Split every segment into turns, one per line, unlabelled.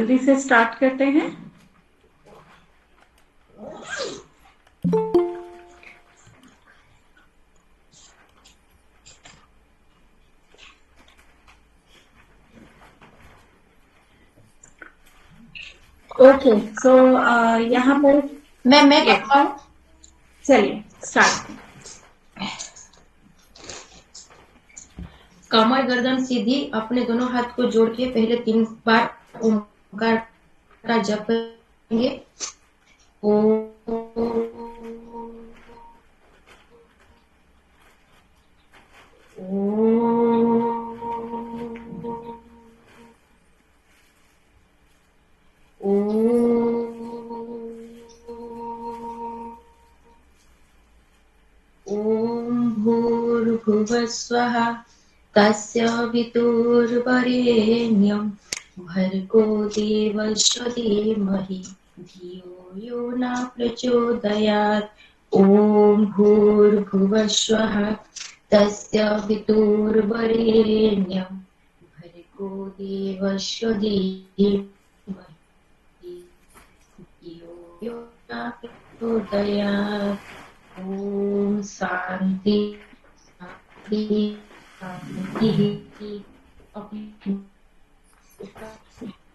जल्दी से स्टार्ट करते हैं। ओके, सो यहाँ पर
मैं
यस,
करता हूँ।
चलिए स्टार्ट।
कमर गर्दन सीधी, अपने दोनों हाथ को जोड़ के पहले 3 बार ओमकार का जप करेंगे। ओम भूर्भुवः स्वः तस्य वितुर्वरेण्यं भर्गो देवस्य धीमहि धियो यो न प्रचोदयात्। ओम भूर्भुवः स्वः तस्य वितुर्वरेण्यं भर्गो देवस्य धीमहि धियो यो न प्रचोदयात्। ओम शांति शांति शांति।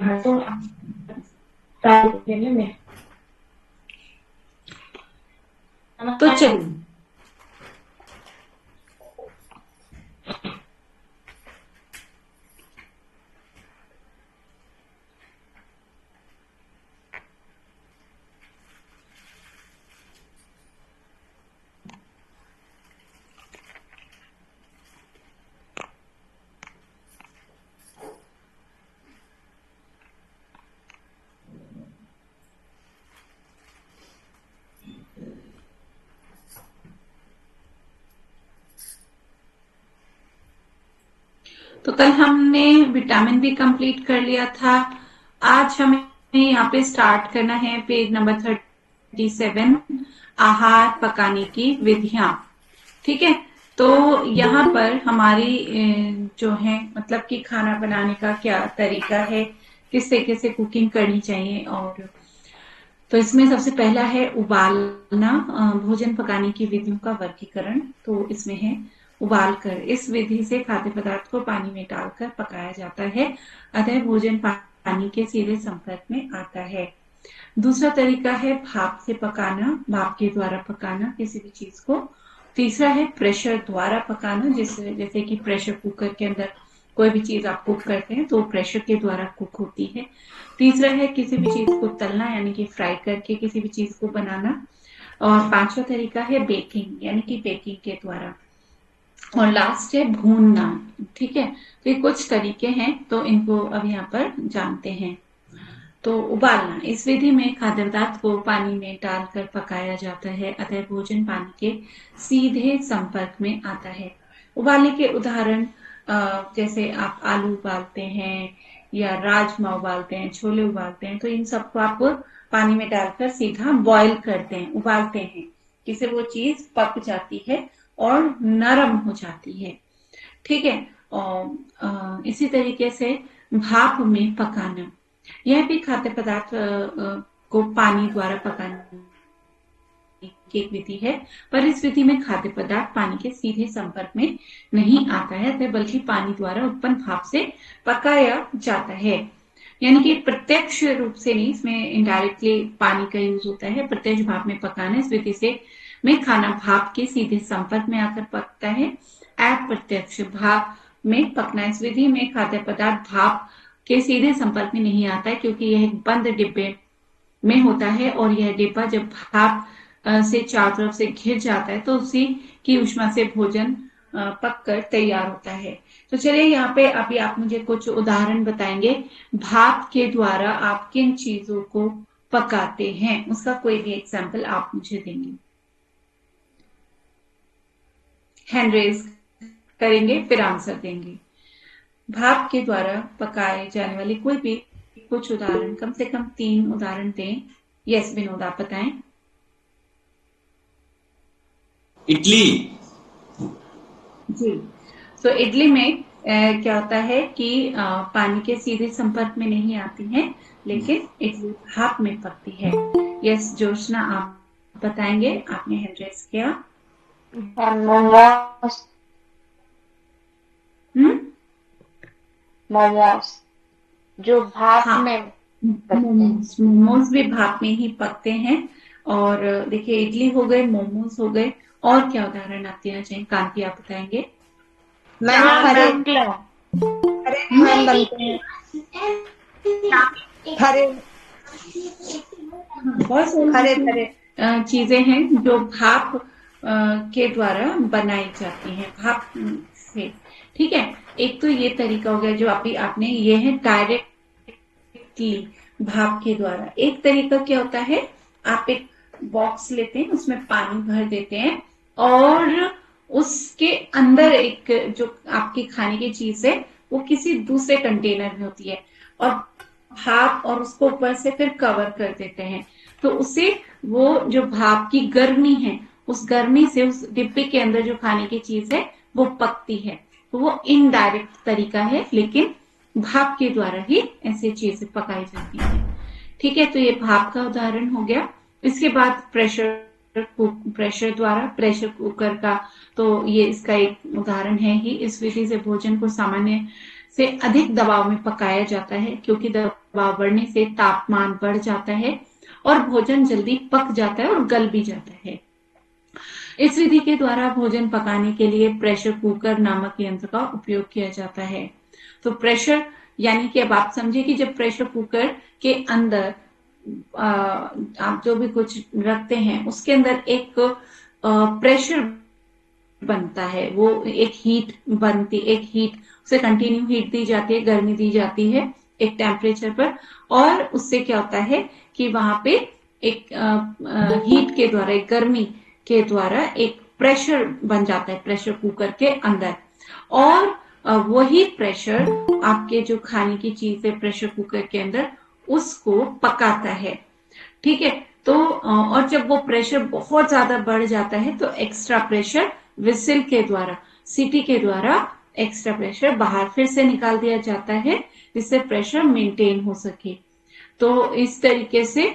हाँ, तो स्टार्ट करेंगे मैं। तो चलिए, तो कल हमने विटामिन बी कंप्लीट कर लिया था। आज हमें यहाँ पे स्टार्ट करना है पेज नंबर 37, आहार पकाने की विधियां। ठीक है, तो यहाँ पर हमारी जो है मतलब कि खाना बनाने का क्या तरीका है, किस तरीके से कुकिंग करनी चाहिए। और तो इसमें सबसे पहला है उबालना। भोजन पकाने की विधियों का वर्गीकरण। तो इसमें है उबालकर। इस विधि से खाद्य पदार्थ को पानी में डालकर पकाया जाता है, अतः भोजन पानी के सीधे संपर्क में आता है। दूसरा तरीका है भाप से पकाना, भाप के द्वारा पकाना किसी भी चीज को। तीसरा है प्रेशर द्वारा पकाना, जैसे कि प्रेशर कुकर के अंदर कोई भी चीज आप कुक करते हैं तो प्रेशर के द्वारा कुक होती है। तीसरा है किसी भी चीज को तलना, यानी कि फ्राई करके किसी भी चीज को बनाना। और पांचवा तरीका है बेकिंग, यानी कि बेकिंग के द्वारा। और लास्ट है भूनना। ठीक है, तो ये कुछ तरीके हैं, तो इनको अब यहाँ पर जानते हैं। तो उबालना, इस विधि में खाद्य पदार्थ को पानी में डालकर पकाया जाता है, अतः भोजन पानी के सीधे संपर्क में आता है। उबालने के उदाहरण जैसे आप आलू उबालते हैं या राजमा उबालते हैं, छोले उबालते हैं, तो इन सबको आप पानी में डालकर सीधा बॉईल करते हैं, उबालते हैं, जिससे वो चीज पक जाती है और नरम हो जाती है। ठीक है, और इसी तरीके से भाप में पकाना, यह भी खाद्य पदार्थ को पानी द्वारा पकाने की एक विधि है, पर इस विधि में खाद्य पदार्थ पानी के सीधे संपर्क में नहीं आता है, बल्कि पानी द्वारा उत्पन्न भाप से पकाया जाता है। यानी कि प्रत्यक्ष रूप से नहीं, इसमें इनडायरेक्टली पानी का यूज होता है। प्रत्यक्ष भाप में पकाना, इस विधि से में खाना भाप के सीधे संपर्क में आकर पकता है। अप्रत्यक्ष भाप में पकना, इस विधि में खाद्य पदार्थ भाप के सीधे संपर्क में नहीं आता है, क्योंकि यह एक बंद डिब्बे में होता है और यह डिब्बा जब भाप से चारों तरफ से घिर जाता है तो उसी की ऊष्मा से भोजन पककर तैयार होता है। तो चलिए यहाँ पे अभी आप मुझे कुछ उदाहरण बताएंगे, भाप के द्वारा आप किन चीजों को पकाते हैं, उसका कोई भी एग्जाम्पल आप मुझे देंगे। हैंड रेज करेंगे फिर आंसर देंगे। भाप के द्वारा पकाए जाने वाली कोई भी कुछ उदाहरण, कम से कम 3 उदाहरण दें। यस विनोद, आप बताएं।
इडली।
जी, तो इडली में क्या होता है कि पानी के सीधे संपर्क में नहीं आती हैं, लेकिन इडली भाप में पकती है। यस जोशना, आप बताएंगे, आपने हैंड रेस किया।
मोमोज।
हम्म।
मोमोज जो भाप
हाँ,
में पकते हैं।
मोमोज मोमोज भी भाप में ही पकते हैं। और देखिए, इडली हो गए, मोमोज हो गए, और क्या उदाहरण आप देना चाहें? कांति, आप बताएंगे।
मैम
चाट
हरे हरे मैम बनते हैं। हरे
बहुत सारी
हरे
ऐसी
भरे
चीजें हैं जो भाप के द्वारा बनाई जाती हैं, भाप से। ठीक है, एक तो ये तरीका हो गया जो आपने, ये है डायरेक्टली भाप के द्वारा। एक तरीका क्या होता है, आप एक बॉक्स लेते हैं, उसमें पानी भर देते हैं, और उसके अंदर एक जो आपकी खाने की चीज है वो किसी दूसरे कंटेनर में होती है, और भाप, और उसको ऊपर से फिर कवर कर देते हैं। तो उससे वो जो भाप की गर्मी है, उस गर्मी से उस डिब्बे के अंदर जो खाने की चीज है वो पकती है। तो वो इनडायरेक्ट तरीका है, लेकिन भाप के द्वारा ही ऐसी चीजें पकाई जाती हैं। ठीक है, तो ये भाप का उदाहरण हो गया। इसके बाद प्रेशर द्वारा, प्रेशर कुकर का, तो ये इसका एक उदाहरण है ही। इस विधि से भोजन को सामान्य से अधिक दबाव में पकाया जाता है, क्योंकि दबाव बढ़ने से तापमान बढ़ जाता है और भोजन जल्दी पक जाता है और गल भी जाता है। इस विधि के द्वारा भोजन पकाने के लिए प्रेशर कुकर नामक यंत्र का उपयोग किया जाता है। तो प्रेशर यानी कि अब आप समझिए कि जब प्रेशर कुकर के अंदर आप जो भी कुछ रखते हैं, उसके अंदर एक प्रेशर बनता है, वो एक हीट बनती, एक हीट, उसे कंटिन्यू हीट दी जाती है, गर्मी दी जाती है एक टेम्परेचर पर, और उससे क्या होता है कि वहां पे एक हीट के द्वारा, एक गर्मी के द्वारा एक प्रेशर बन जाता है प्रेशर कुकर के अंदर, और वही प्रेशर आपके जो खाने की चीज है प्रेशर कुकर के अंदर, उसको पकाता है। ठीक है, तो और जब वो प्रेशर बहुत ज्यादा बढ़ जाता है तो एक्स्ट्रा प्रेशर विसिल के द्वारा, सीटी के द्वारा एक्स्ट्रा प्रेशर बाहर फिर से निकाल दिया जाता है, जिससे प्रेशर मेंटेन हो सके। तो इस तरीके से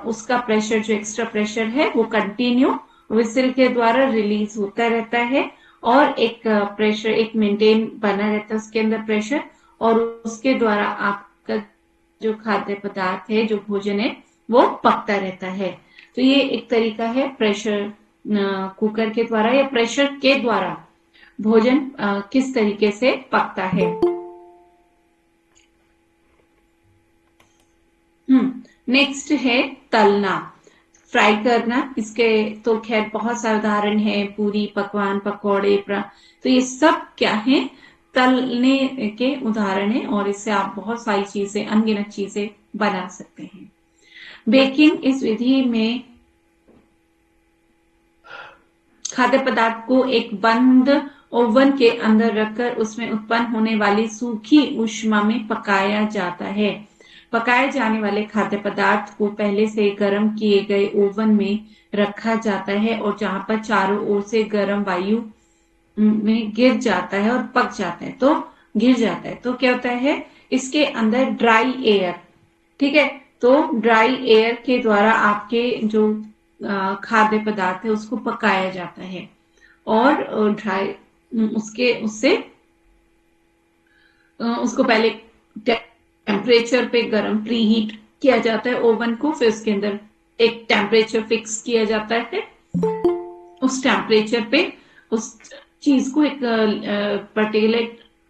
उसका प्रेशर, जो एक्स्ट्रा प्रेशर है, वो कंटिन्यू विसिल के द्वारा रिलीज होता रहता है, और एक प्रेशर एक मेंटेन बना रहता है उसके अंदर प्रेशर, और उसके द्वारा आपका जो खाद्य पदार्थ है, जो भोजन है, वो पकता रहता है। तो ये एक तरीका है प्रेशर कुकर के द्वारा या प्रेशर के द्वारा भोजन किस तरीके से पकता है। नेक्स्ट है तलना, फ्राई करना। इसके तो खैर बहुत सारे उदाहरण हैं, पूरी, पकवान, पकौड़े, तो ये सब क्या है, तलने के उदाहरण है, और इससे आप बहुत सारी चीजें, अनगिनत चीजें बना सकते हैं। बेकिंग, इस विधि में खाद्य पदार्थ को एक बंद ओवन के अंदर रखकर उसमें उत्पन्न होने वाली सूखी ऊष्मा में पकाया जाता है। पकाए जाने वाले खाद्य पदार्थ को पहले से गर्म किए गए ओवन में रखा जाता है, और जहां पर चारों ओर से गर्म वायु में गिर जाता है और पक जाता है, तो गिर जाता है, तो क्या होता है, इसके अंदर ड्राई एयर, ठीक है, तो ड्राई एयर के द्वारा आपके जो खाद्य पदार्थ है उसको पकाया जाता है, और ड्राई उसके उससे उसको पहले टेम्परेचर पे गर्म, प्री हीट किया जाता है ओवन को, फिर उसके अंदर एक टेम्परेचर फिक्स किया जाता है, उस टेम्परेचर पे उस चीज को एक पर्टिकुलर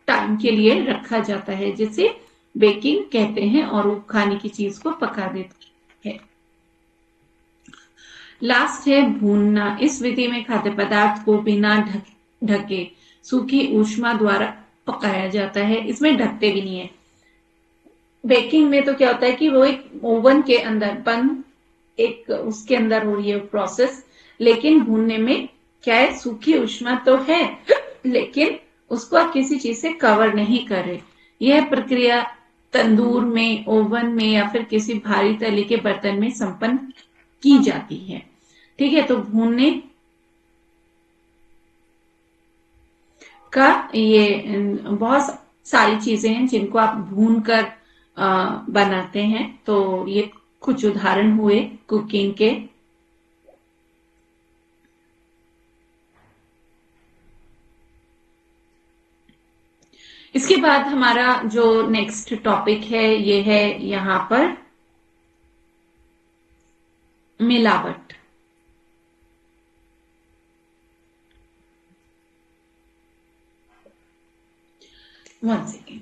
टाइम के लिए रखा जाता है, जिसे बेकिंग कहते हैं, और वो खाने की चीज को पका देती है। लास्ट है भूनना। इस विधि में खाद्य पदार्थ को बिना ढके सूखी ऊष्मा द्वारा पकाया जाता है, इसमें ढकते भी नहीं है। बेकिंग में तो क्या होता है कि वो एक ओवन के अंदर बंद, एक उसके अंदर हो रही है प्रोसेस, लेकिन भूनने में क्या है, सूखी ऊष्मा तो है, लेकिन उसको आप किसी चीज से कवर नहीं कर रहे। यह प्रक्रिया तंदूर में, ओवन में, या फिर किसी भारी तले के बर्तन में संपन्न की जाती है। ठीक है, तो भूनने का ये बहुत सारी चीजें हैं जिनको आप भून कर बनाते हैं। तो ये कुछ उदाहरण हुए कुकिंग के। इसके बाद हमारा जो नेक्स्ट टॉपिक है ये है यहाँ पर मिलावट। One second.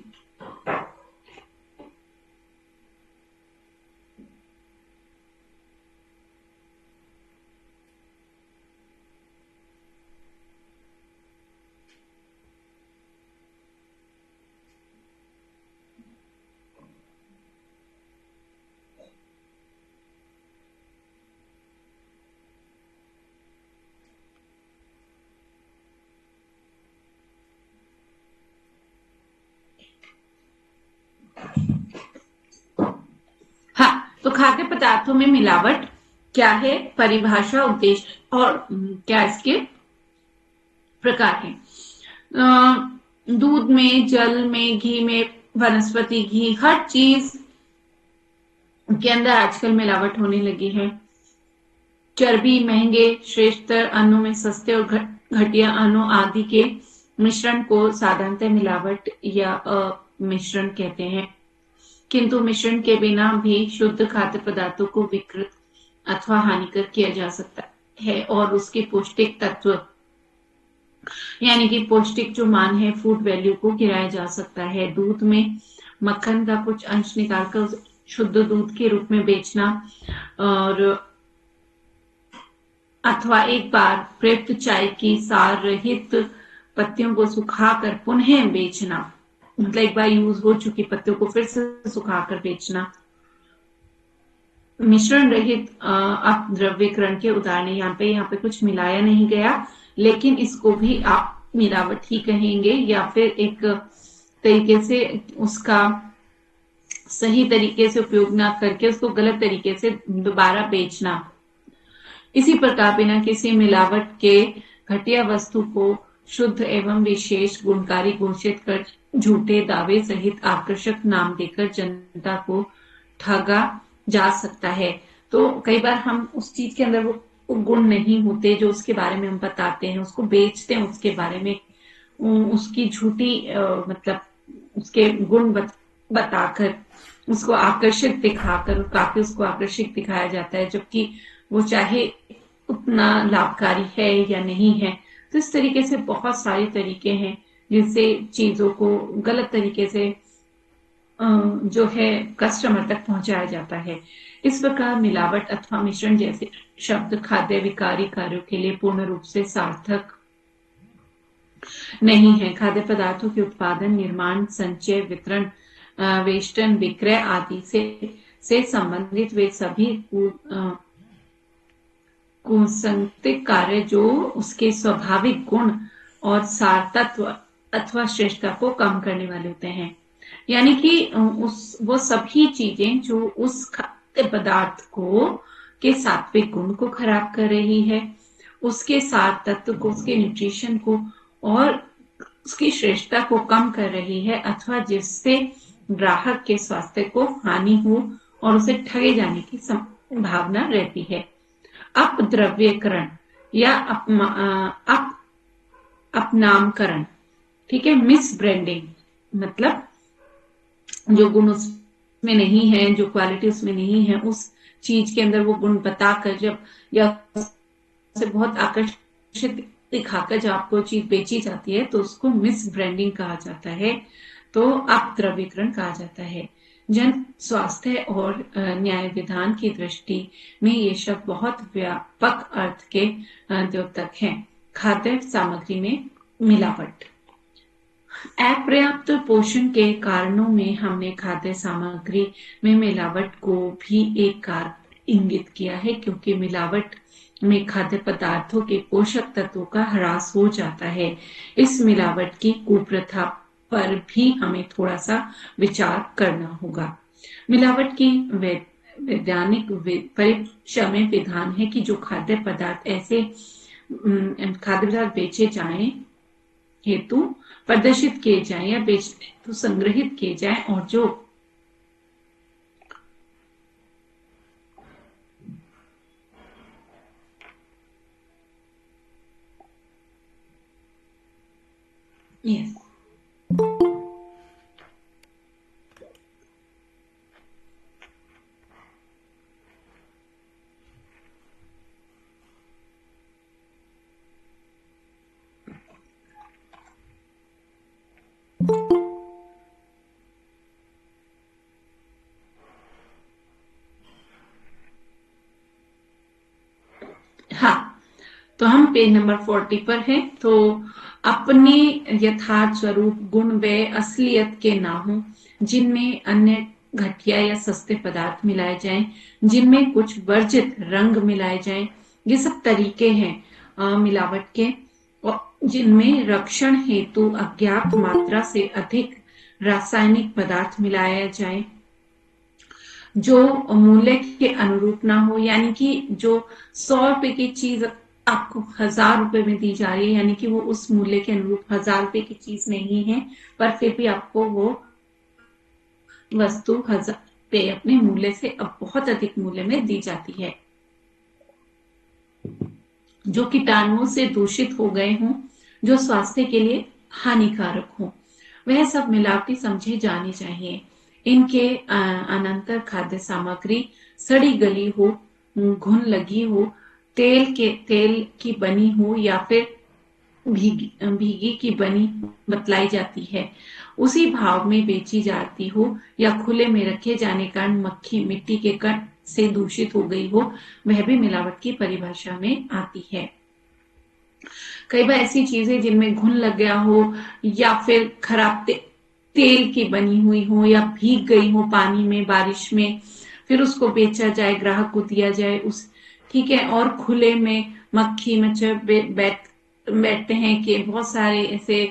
हाँ, तो खाद्य पदार्थों में मिलावट क्या है, परिभाषा, उद्देश्य और क्या इसके प्रकार हैं। दूध में, जल में, घी में, वनस्पति घी, हर चीज के अंदर आजकल मिलावट होने लगी है। चर्बी, महंगे श्रेष्ठतर अन्नों में सस्ते और घटिया अन्नों आदि के मिश्रण को साधारणतः मिलावट या मिश्रण कहते हैं। किंतु मिश्रण के बिना भी शुद्ध खाद्य पदार्थों को विकृत अथवा हानिकर किया जा सकता है और उसके पौष्टिक तत्व यानी कि पौष्टिक जो मान है, फूड वैल्यू को गिराया जा सकता है। दूध में मक्खन का कुछ अंश निकालकर उसे शुद्ध दूध के रूप में बेचना और अथवा एक बार प्रयुक्त चाय की सार रहित पत्तियों को सुखाकर पुनः बेचना, मतलब एक बार यूज हो चुकी पत्तियों को फिर से सुखाकर बेचना। मिश्रण रहित अपद्रव्यकरण के उदाहरण यहाँ पे कुछ मिलाया नहीं गया, लेकिन इसको भी आप मिलावट ही कहेंगे या फिर एक तरीके से उसका सही तरीके से उपयोग ना करके उसको गलत तरीके से दोबारा बेचना। इसी प्रकार बिना किसी मिलावट के घटिया वस्तु को शुद्ध एवं विशेष गुणकारी घोषित कर झूठे दावे सहित आकर्षक नाम देकर जनता को ठगा जा सकता है। तो कई बार हम उस चीज के अंदर वो गुण नहीं होते जो उसके बारे में हम बताते हैं, उसको बेचते हैं, उसके बारे में उसकी झूठी मतलब उसके गुण बताकर उसको आकर्षित दिखाकर काफी उसको आकर्षित दिखाया जाता है, जबकि वो चाहे उतना लाभकारी है या नहीं है। तो इस तरीके से बहुत सारे तरीके हैं जिनसे चीजों को गलत तरीके से जो है कस्टमर तक पहुंचाया जाता है। इस प्रकार मिलावट अथवा मिश्रण जैसे शब्द खाद्य विकारी कार्यों के लिए पूर्ण रूप से सार्थक नहीं है। खाद्य पदार्थों के उत्पादन, निर्माण, संचय, वितरण, वेष्टन, विक्रय आदि से संबंधित वे सभी कुसंगतिक कार्य जो उसके स्वाभाविक गुण और सार तत्व अथवा श्रेष्ठता को कम करने वाले होते हैं। यानी कि वो सभी चीजें जो उस खाद्य पदार्थ को के सात्विक गुण को खराब कर रही है, उसके सार तत्व को, उसके न्यूट्रिशन को और उसकी श्रेष्ठता को कम कर रही है, अथवा जिससे ग्राहक के स्वास्थ्य को हानि हो और उसे ठगे जाने की संभावना रहती है। अपद्रव्यकरण या अपनामकरण, ठीक है, मिस ब्रांडिंग, मतलब जो गुण उसमें नहीं है, जो क्वालिटी उसमें नहीं है, उस चीज के अंदर वो गुण बताकर जब या उसे बहुत आकर्षित दिखाकर जब आपको चीज बेची जाती है तो उसको मिस ब्रांडिंग कहा जाता है, तो अपद्रव्यकरण कहा जाता है। जन स्वास्थ्य और न्याय विधान की दृष्टि में ये शब्द बहुत व्यापक अर्थ के द्योतक हैं। खाद्य सामग्री में मिलावट। अपर्याप्त पोषण के कारणों में हमने खाद्य सामग्री में मिलावट को भी एक कारण इंगित किया है, क्योंकि मिलावट में खाद्य पदार्थों के पोषक तत्वों का ह्रास हो जाता है। इस मिलावट की कुप्रथा पर भी हमें थोड़ा सा विचार करना होगा। मिलावट की वैज्ञानिक परिश्रम विधान है कि जो खाद्य पदार्थ बेचे जाएं हेतु प्रदर्शित किए जाएं या बेचने हेतु संग्रहित किए जाएं और जो यस हाँ, तो हम पेज नंबर 40 पर हैं। तो अपने यथार्थ स्वरूप गुण व असलियत के ना हो, जिनमें अन्य घटिया या सस्ते पदार्थ मिलाए जाएं, जिनमें कुछ वर्जित रंग मिलाए जाएं, ये सब तरीके हैं मिलावट के, और जिनमें रक्षण हेतु अज्ञात मात्रा से अधिक रासायनिक पदार्थ मिलाया जाए, जो मूल्य के अनुरूप ना हो, यानी कि जो 100 रुपए की चीज आपको 1000 रुपए में दी जा रही है, यानी कि वो उस मूल्य के अनुरूप 1000 रुपए की चीज नहीं है, पर फिर भी आपको वो वस्तु 1000 रुपए अपने मूल्य से अब बहुत अधिक मूल्य में दी जाती है, जो कीटाणुओं से दूषित हो गए हों, जो स्वास्थ्य के लिए हानिकारक हो, वह सब मिलावटी समझे जानी चाहिए। इनके अनंतर खाद्य सामग्री सड़ी गली हो, घुन लगी हो, तेल की बनी हो या फिर भीगी की बनी बतलाई जाती है, उसी भाव में बेची जाती हो या खुले में रखे जाने के कारण मक्खी मिट्टी के कण से दूषित हो गई हो, वह भी मिलावट की परिभाषा में आती है। कई बार ऐसी चीजें जिनमें घुन लग गया हो या फिर खराब तेल की बनी हुई हो या भीग गई हो पानी में, बारिश में, फिर उसको बेचा जाए, ग्राहक को दिया जाए उस, ठीक है, और खुले में मक्खी मच्छर बैठते हैं कि बहुत सारे ऐसे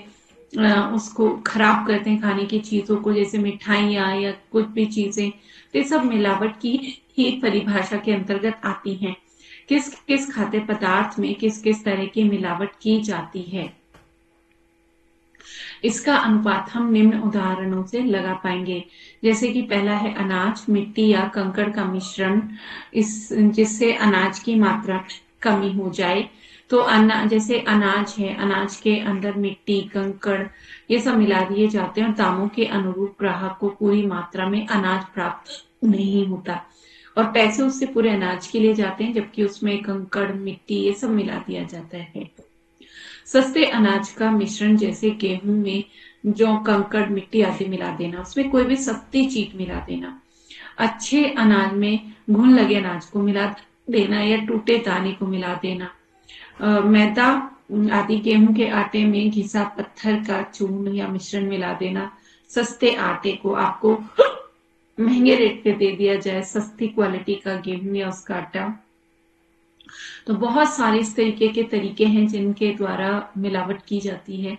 उसको खराब करते हैं खाने की चीजों को, जैसे मिठाइयाँ या कुछ भी चीजें, तो ये सब मिलावट की ही परिभाषा के अंतर्गत आती हैं। किस किस खाद्य पदार्थ में किस किस तरह की मिलावट की जाती है, इसका अनुपात हम निम्न उदाहरणों से लगा पाएंगे। जैसे कि पहला है अनाज, मिट्टी या कंकड़ का मिश्रण, जिससे अनाज की मात्रा कमी हो जाए। तो जैसे अनाज है, अनाज के अंदर मिट्टी, कंकड़, ये सब मिला दिए जाते हैं और दामों के अनुरूप ग्राहक को पूरी मात्रा में अनाज प्राप्त नहीं होता, और पैसे उससे पूरे अनाज के लिए जाते हैं, जबकि उसमें कंकड़, मिट्टी, ये सब मिला दिया जाता है। सस्ते अनाज का मिश्रण, जैसे गेहूं में जौ, कंकड़, मिट्टी आदि मिला देना, उसमें कोई भी सस्ती चीज मिला देना। अच्छे अनाज में घुन लगे अनाज को मिला देना या टूटे दाने को मिला देना। मैदा आदि गेहूं के आटे में घिसा पत्थर का चूर्ण या मिश्रण मिला देना। सस्ते आटे को आपको महंगे रेट पे दे दिया जाए, सस्ती क्वालिटी का गेहूं या उसका आटा। तो बहुत सारे इस तरीके के तरीके हैं जिनके द्वारा मिलावट की जाती है।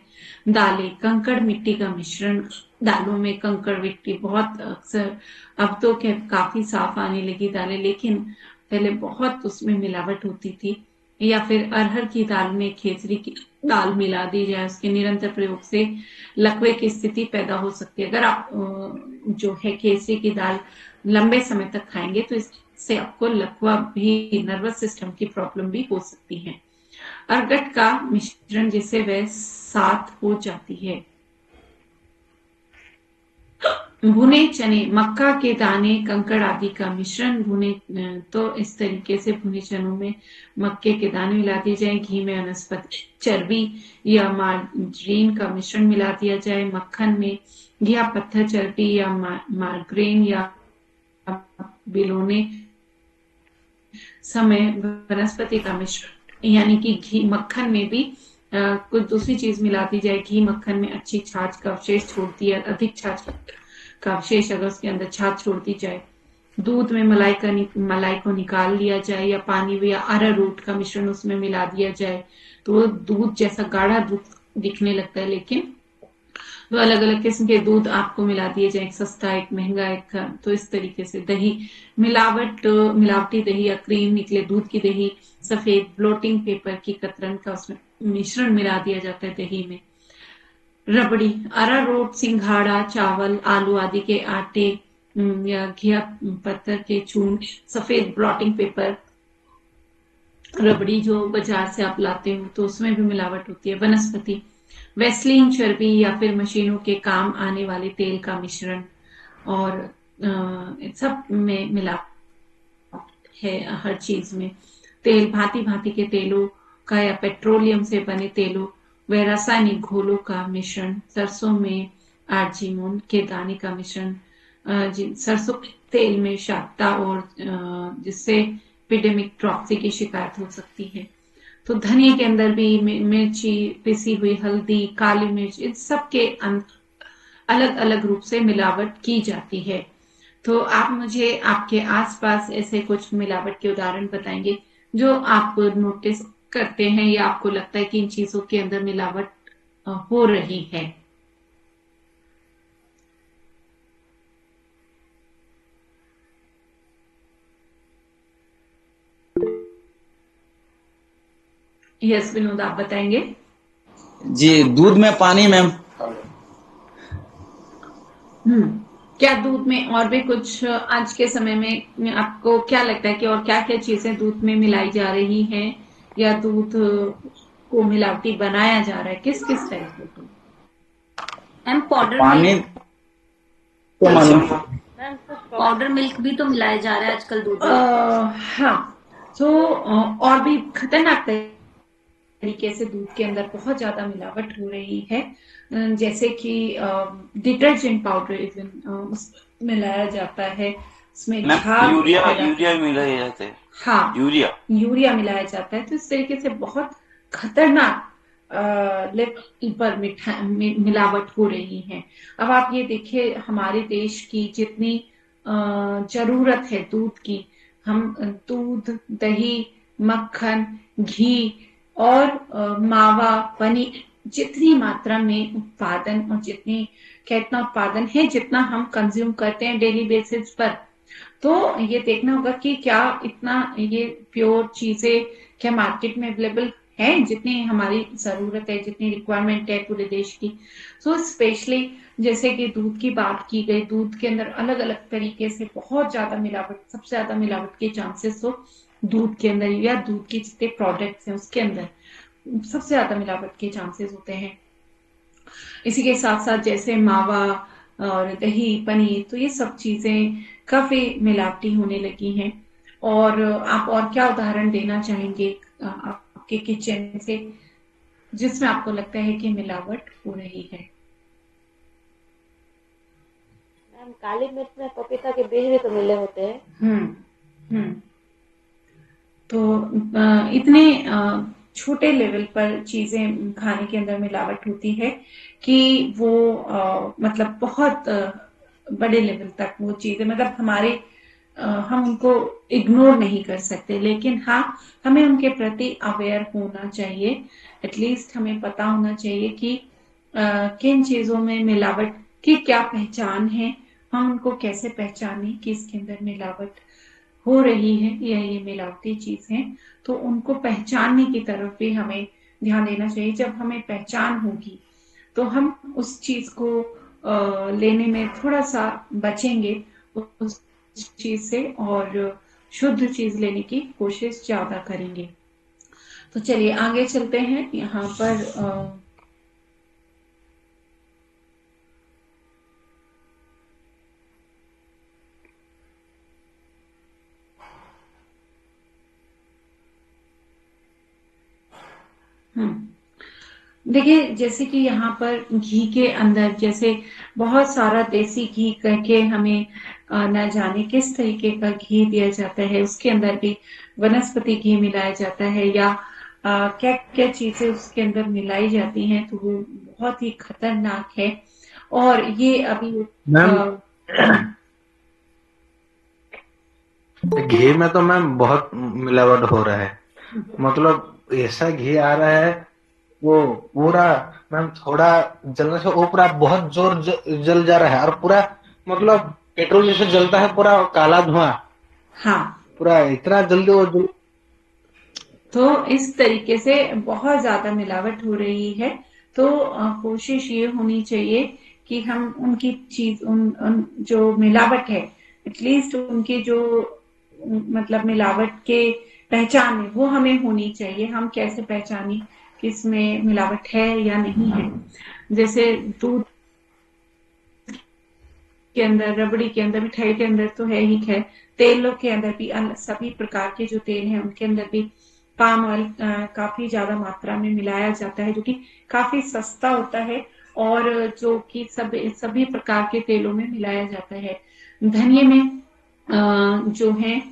दालें, कंकड़ मिट्टी का मिश्रण, दालों में कंकड़ मिट्टी बहुत अक्सर, अब तो काफी साफ आने लगी दालें, लेकिन पहले बहुत उसमें मिलावट होती थी। या फिर अरहर की दाल में खेसरी की दाल मिला दी जाए, उसके निरंतर प्रयोग से लकवे की स्थिति पैदा हो सकती है। अगर आप जो है खेसरी की दाल लंबे समय तक खाएंगे तो इससे आपको लकवा भी, नर्वस सिस्टम की प्रॉब्लम भी हो सकती है। अरगट का मिश्रण, जिससे वह सात हो जाती है। भुने चने, मक्का के दाने, कंकड़ आदि का मिश्रण, भुने, तो इस तरीके से भुने चनों में मक्के के दाने मिला दिए जाए, घी में वनस्पति चर्बी या मार्जरीन का मिश्रण मिला दिया जाए, मक्खन में घी या पत्थर चर्बी या मार्गरेन या बिलोने समय वनस्पति का मिश्रण, यानी कि घी, मक्खन में भी कुछ दूसरी चीज मिला दी जाए। घी मक्खन में अच्छी छाछ का अवशेष छोड़ती है, अधिक छाछ का अवशेष अगर उसके अंदर छाछ छोड़ दी जाए। दूध में मलाई को निकाल लिया जाए, या पानी या अरारोट का मिश्रण उसमें मिला दिया जाए, तो वो दूध जैसा गाढ़ा दूध दिखने लगता है, लेकिन वो अलग अलग किस्म के दूध आपको मिला दिए जाए, एक सस्ता, एक महंगा, एक। तो इस तरीके से दही, मिलावटी दही या क्रीम निकले दूध की दही, सफेद ब्लोटिंग पेपर की कतरन का उसमें मिश्रण मिला दिया जाता है दही में। रबड़ी, अरारोट, सिंघाड़ा, चावल, आलू आदि के आटे या घिया पत्थर के चूर्ण, सफेद ब्लॉटिंग पेपर, रबड़ी जो बाजार से आप लाते हो तो उसमें भी मिलावट होती है। वनस्पति, वेस्लिन, चर्बी या फिर मशीनों के काम आने वाले तेल का मिश्रण, और इन सब में मिलावट है। हर चीज में तेल, भांति भांति के तेलों का या पेट्रोलियम से बने तेलों व रासायनिक घोलों का मिश्रण, सरसों में आर्जिमोन के दाने का मिश्रण, सरसों के तेल में शाक्ता, और जिससे एपिडेमिक ड्रॉप्सी की शिकायत हो सकती है। तो धनिया के अंदर भी मिर्ची, पिसी हुई हल्दी, काली मिर्च, इन सब के अलग अलग रूप से मिलावट की जाती है। तो आप मुझे आपके आसपास ऐसे कुछ मिलावट के उदाहरण बताएंगे जो आप नोटिस करते हैं या आपको लगता है कि इन चीजों के अंदर मिलावट हो रही है। यस विनोद, आप बताएंगे।
जी, दूध में पानी मैम।
क्या दूध में और भी कुछ आज के समय में आपको क्या लगता है कि और क्या क्या चीजें दूध में मिलाई जा रही हैं या दूध को मिलावटी बनाया जा रहा है, किस किस टाइप से?
मैम पाउडर
पानी
मिल्क,
तो मालूम।
पाउडर मिल्क भी तो मिलाया जा रहा है आजकल दूध में।
हाँ, तो और भी खतरनाक तरीके से दूध के अंदर बहुत ज्यादा मिलावट हो रही है। जैसे कि डिटर्जेंट पाउडर इवन मिलाया जाता है, उसमें
मैम
झाग
यूरिया
पैदा
यूरिया मिलाया जाता है।
हाँ,
यूरिया
मिलाया जाता है। तो इस तरीके से बहुत खतरनाक लेवल पर मिलावट हो रही है। अब आप ये देखिए, हमारे देश की जितनी जरूरत है दूध की, हम दूध, दही, मक्खन, घी और मावा, पनीर, जितनी मात्रा में उत्पादन और कितना उत्पादन है, जितना हम कंज्यूम करते हैं डेली बेसिस पर, तो ये देखना होगा कि क्या इतना ये प्योर चीजें क्या मार्केट में अवेलेबल है, जितनी हमारी जरूरत है, जितनी रिक्वायरमेंट है पूरे देश की। सो स्पेशली जैसे कि दूध की बात की गई, दूध के अंदर अलग अलग तरीके से बहुत ज्यादा मिलावट, सबसे ज्यादा मिलावट के चांसेस तो दूध के अंदर या दूध के जितने प्रोडक्ट्स हैं उसके अंदर सबसे ज्यादा मिलावट के चांसेस होते हैं। इसी के साथ साथ जैसे मावा और दही, पनीर, तो ये सब चीजें काफी मिलावटी होने लगी हैं। और आप और क्या उदाहरण देना चाहेंगे आपके किचन से जिसमें आपको लगता है कि मिलावट हो रही है?
मैम काली मिर्च में पपीता के बीज भी तो मिले होते हैं।
हम्म तो इतने छोटे लेवल पर चीजें खाने के अंदर मिलावट होती है कि वो मतलब बहुत बड़े लेवल तक वो चीजें, मतलब हम उनको इग्नोर नहीं कर सकते, लेकिन हाँ, हमें उनके प्रति अवेयर होना चाहिए। एटलीस्ट हमें पता होना चाहिए कि किन चीजों में मिलावट की क्या पहचान है, हम उनको कैसे पहचाने कि इसके अंदर मिलावट हो रही है या ये मिलावटी चीज है। तो उनको पहचानने की तरफ भी हमें ध्यान देना चाहिए। जब हमें पहचान होगी तो हम उस चीज को लेने में थोड़ा सा बचेंगे उस चीज से और शुद्ध चीज लेने की कोशिश ज्यादा करेंगे। तो चलिए आगे चलते हैं। यहाँ पर देखिए, जैसे कि यहाँ पर घी के अंदर जैसे बहुत सारा देसी घी करके हमें न जाने किस तरीके का घी दिया जाता है, उसके अंदर भी वनस्पति घी मिलाया जाता है या क्या क्या चीजें उसके अंदर मिलाई जाती हैं, तो वो बहुत ही खतरनाक है। और ये अभी
मैम घी में तो मैम बहुत मिलावट हो रहा है। मतलब ऐसा घी आ रहा है वो पूरा मैम थोड़ा जलने से वो पूरा बहुत जोर जल जा रहा है और पूरा मतलब पेट्रोल जैसे जलता है, पूरा काला धुआं।
हाँ,
पूरा इतना जल्दी वो
तो इस तरीके से बहुत ज्यादा मिलावट हो रही है। तो तो कोशिश ये होनी चाहिए कि हम उनकी चीज उन जो मिलावट है, एटलीस्ट उनकी जो मतलब मिलावट के पहचान है वो हमें होनी चाहिए। हम कैसे पहचाने कि इसमें मिलावट है या नहीं है। जैसे दूध के अंदर, रबड़ी के अंदर, मिठाई के अंदर तो है ही है, तेलों के अंदर भी सभी प्रकार के जो तेल हैं उनके अंदर भी पाम ऑयल काफी ज्यादा मात्रा में मिलाया जाता है, जो कि काफी सस्ता होता है और जो कि सभी प्रकार के तेलों में मिलाया जाता है। धनिये में जो है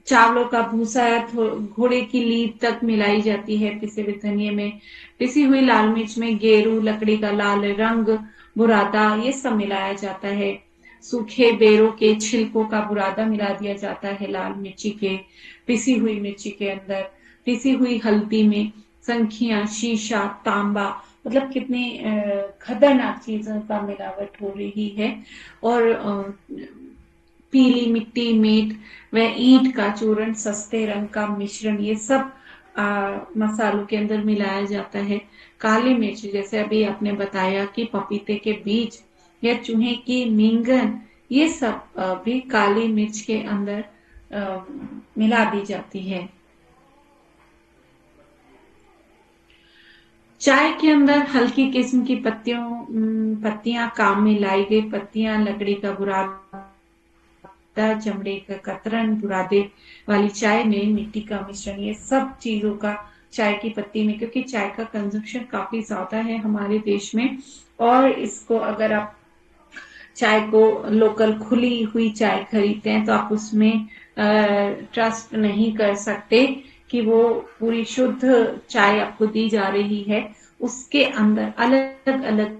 चावलों का भूसा या घोड़े की लीद तक मिलाई जाती है पिसे हुए धनिये में। पिसी हुई लाल मिर्च में गेरू, लकड़ी का लाल रंग, बुरादा, ये सब मिलाया जाता है। सूखे बेरों के छिलकों का बुरादा मिला दिया जाता है लाल मिर्ची के, पिसी हुई मिर्ची के अंदर। पिसी हुई हल्दी में संखिया, शीशा, तांबा, मतलब कितनी खतरनाक चीजों का मिलावट हो रही है। और पीली मिट्टी, मीट व ईंट का चूर्ण, सस्ते रंग का मिश्रण, ये सब मसालों के अंदर मिलाया जाता है। काली मिर्च, जैसे अभी आपने बताया कि पपीते के बीज या चूहे की मींगन, ये सब भी काली मिर्च के अंदर मिला दी जाती है। चाय के अंदर हल्की किस्म की पत्तियां, काम में लाई गई पत्तियां, लकड़ी का बुरादा, चमड़े का कतरन, बुरादे वाली चाय में मिट्टी का मिश्रण, ये सब चीजों का चाय की पत्ती में, क्योंकि चाय का कंजम्पशन काफी ज्यादा है हमारे देश में, और इसको अगर आप चाय को लोकल खुली हुई चाय खरीदते हैं तो आप उसमें ट्रस्ट नहीं कर सकते कि वो पूरी शुद्ध चाय आपको दी जा रही है। उसके अंदर अलग अलग